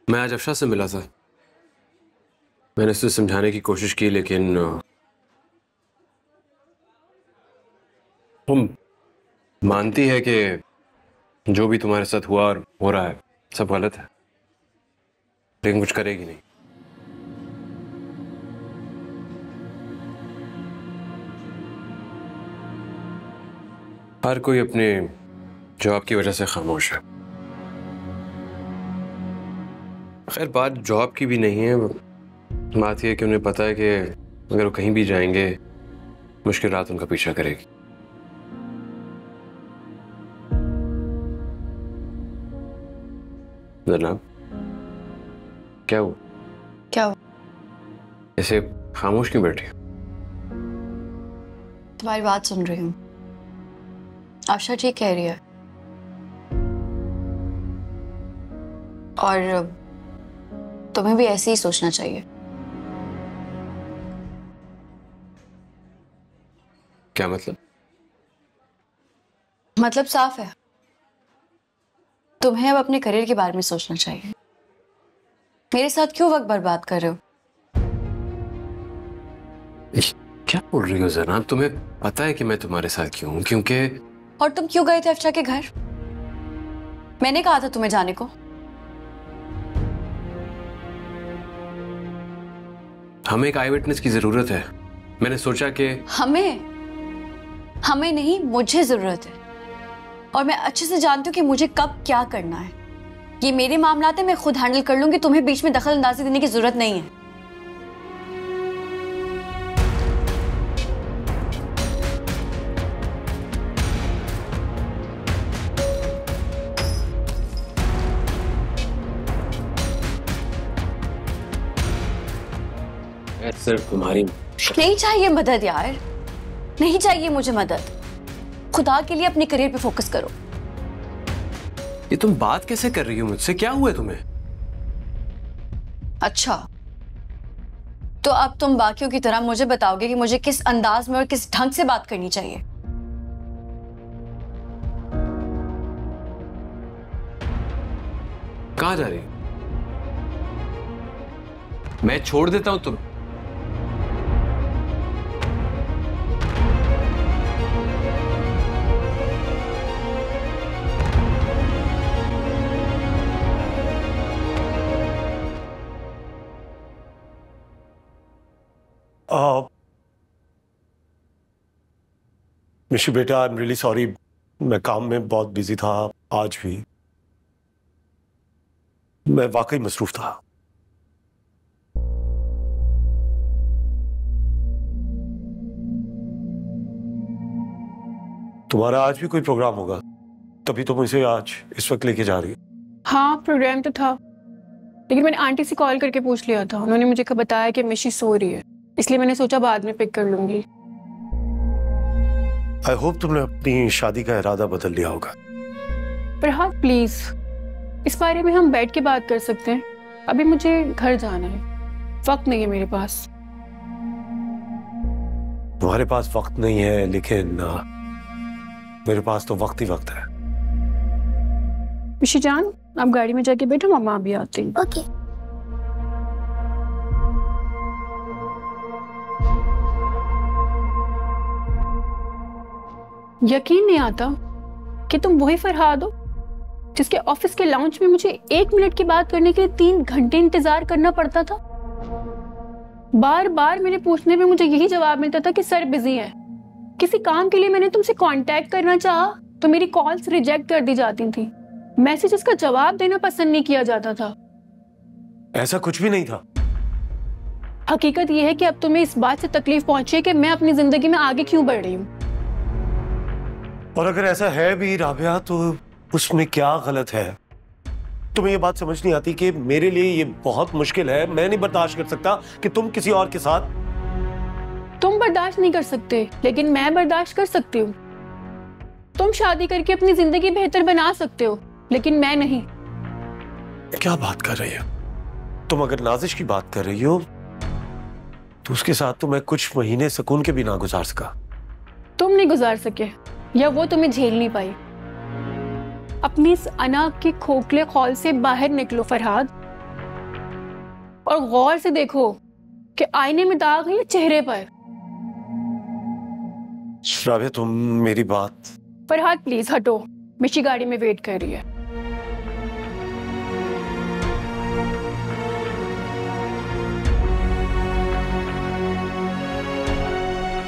मैं आज अफशा से मिला था। मैंने उसे समझाने की कोशिश की, लेकिन वो मानती है कि जो भी तुम्हारे साथ हुआ और हो रहा है सब गलत है, लेकिन कुछ करेगी नहीं। हर कोई अपने जॉब की वजह से खामोश है। खैर, बात जॉब की भी नहीं है, बात यह है कि उन्हें पता है कि अगर वो कहीं भी जाएंगे मुश्किल रात उनका पीछा करेगी। जनाब, क्या हुआ? क्या हुआ? ऐसे खामोश क्यों बैठी? तुम्हारी बात सुन रही हूँ। अफशा ठीक कह रही है, और तुम्हें भी ऐसे ही सोचना चाहिए। क्या मतलब? मतलब साफ है, तुम्हें अब अपने करियर के बारे में सोचना चाहिए। मेरे साथ क्यों वक्त बर्बाद कर रहे हो? क्या बोल रही हो जनाब? तुम्हें पता है कि मैं तुम्हारे साथ क्यों हूं? क्योंकि और तुम क्यों गए थे अफशा के घर? मैंने कहा था तुम्हें जाने को। हमें एक आई विटनेस की जरूरत है। मैंने सोचा कि हमें नहीं, मुझे जरूरत है, और मैं अच्छे से जानती हूँ कि मुझे कब क्या करना है। ये मेरे मामलात है, मैं खुद हैंडल कर लूंगी। तुम्हें बीच में दखल अंदाजी देने की जरूरत नहीं है। सिर्फ तुम्हारी नहीं चाहिए मदद यार, नहीं चाहिए मुझे मदद। खुदा के लिए अपने करियर पे फोकस करो। ये तुम बात कैसे कर रही हो मुझसे? क्या हुआ है तुम्हें? अच्छा, तो अब तुम बाकियों की तरह मुझे बताओगे कि मुझे किस अंदाज में और किस ढंग से बात करनी चाहिए। कहां जा रही? मैं छोड़ देता हूं तुम्हें। मिशी बेटा, आई एम रियली सॉरी। मैं काम में बहुत बिजी था। आज भी मैं वाकई मसरूफ था। तुम्हारा आज भी कोई प्रोग्राम होगा, तभी तुम इसे आज इस वक्त लेके जा रही हो? हाँ, प्रोग्राम तो था, लेकिन मैंने आंटी से कॉल करके पूछ लिया था। उन्होंने मुझे बताया कि मिशी सो रही है, इसलिए मैंने सोचा बाद में पिक कर लूंगी। आई होप तुमने अपनी शादी का इरादा बदल लिया होगा। पर हाँ प्लीज, इस बारे में हम बैठ के बात कर सकते हैं। अभी मुझे घर जाना है, वक्त नहीं है मेरे पास। तुम्हारे पास वक्त नहीं है, लेकिन मेरे पास तो वक्त ही वक्त है। मिशी जान, आप गाड़ी में जाके बैठो, मम्मा अभी आती हैं। ओके। यकीन नहीं आता कि तुम वही फरहाद हो जिसके ऑफिस के लाउंज में मुझे 1 मिनट की बात करने के लिए 3 घंटे इंतजार करना पड़ता था। बार बार मेरे पूछने पे मुझे यही जवाब मिलता था कि सर बिजी है। किसी काम के लिए मैंने तुमसे कांटेक्ट करना चाहा तो मेरी कॉल्स रिजेक्ट कर दी जाती थी। मैसेजेस का जवाब देना पसंद नहीं किया जाता था। ऐसा कुछ भी नहीं था। हकीकत यह है कि अब तुम्हें इस बात से तकलीफ पहुंची है कि मैं अपनी जिंदगी में आगे क्यों बढ़ रही हूँ। और अगर ऐसा है भी राबिया, तो उसमें क्या गलत है? तुम्हें ये बात समझ नहीं आती कि मेरे लिए ये बहुत मुश्किल है। मैं नहीं बर्दाश्त कर सकता कि तुम किसी और के साथ। तुम बर्दाश्त नहीं कर सकते, लेकिन मैं बर्दाश्त कर सकती हूँ। तुम शादी करके अपनी जिंदगी बेहतर बना सकते हो, लेकिन मैं नहीं। क्या बात कर रही हो तुम? अगर नाजिश की बात कर रही हो तो उसके साथ तो मैं कुछ महीने सुकून के भी ना गुजार सका। तुम नहीं गुजार सके, या वो तुम्हें झेल नहीं पाई। अपनी इस अना के खोखले खौल से बाहर निकलो फरहाद। और गौर से देखो कि आईने में दाग है या चेहरे पर। राबिया तुम मेरी बात। फरहाद प्लीज हटो, मिशी गाड़ी में वेट कर रही है।